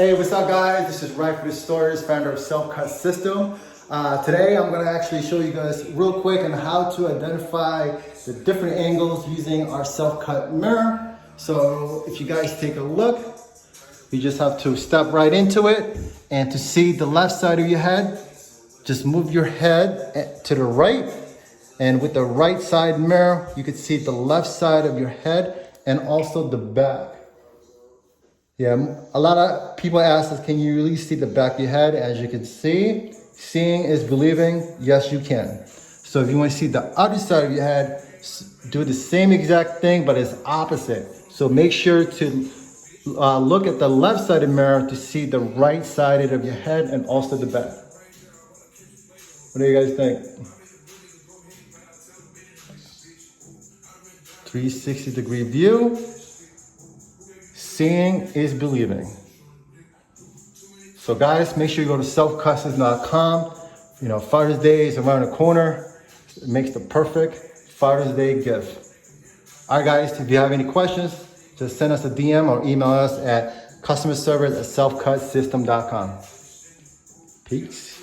Hey, what's up guys? This is Rightfully Stories, founder of Self Cut System. Today I'm going to actually show you guys real quick on how to identify the different angles using our self-cut mirror. So if you guys take a look, you just have to step right into it, and to see the left side of your head, just move your head to the right, and with the right side mirror you can see the left side of your head and also the back. Yeah, a lot of people ask us, can you really see the back of your head? As you can see, seeing is believing. Yes, you can. So if you want to see the other side of your head, do the same exact thing, but it's opposite. So make sure to look at the left side of the mirror to see the right side of your head and also the back. What do you guys think? 360-degree view. Seeing is believing. So guys, make sure you go to selfcutsystem.com. You know, Father's Day is around the corner. It makes the perfect Father's Day gift. All right guys, if you have any questions, just send us a DM or email us at customerservice@selfcutsystem.com. Peace.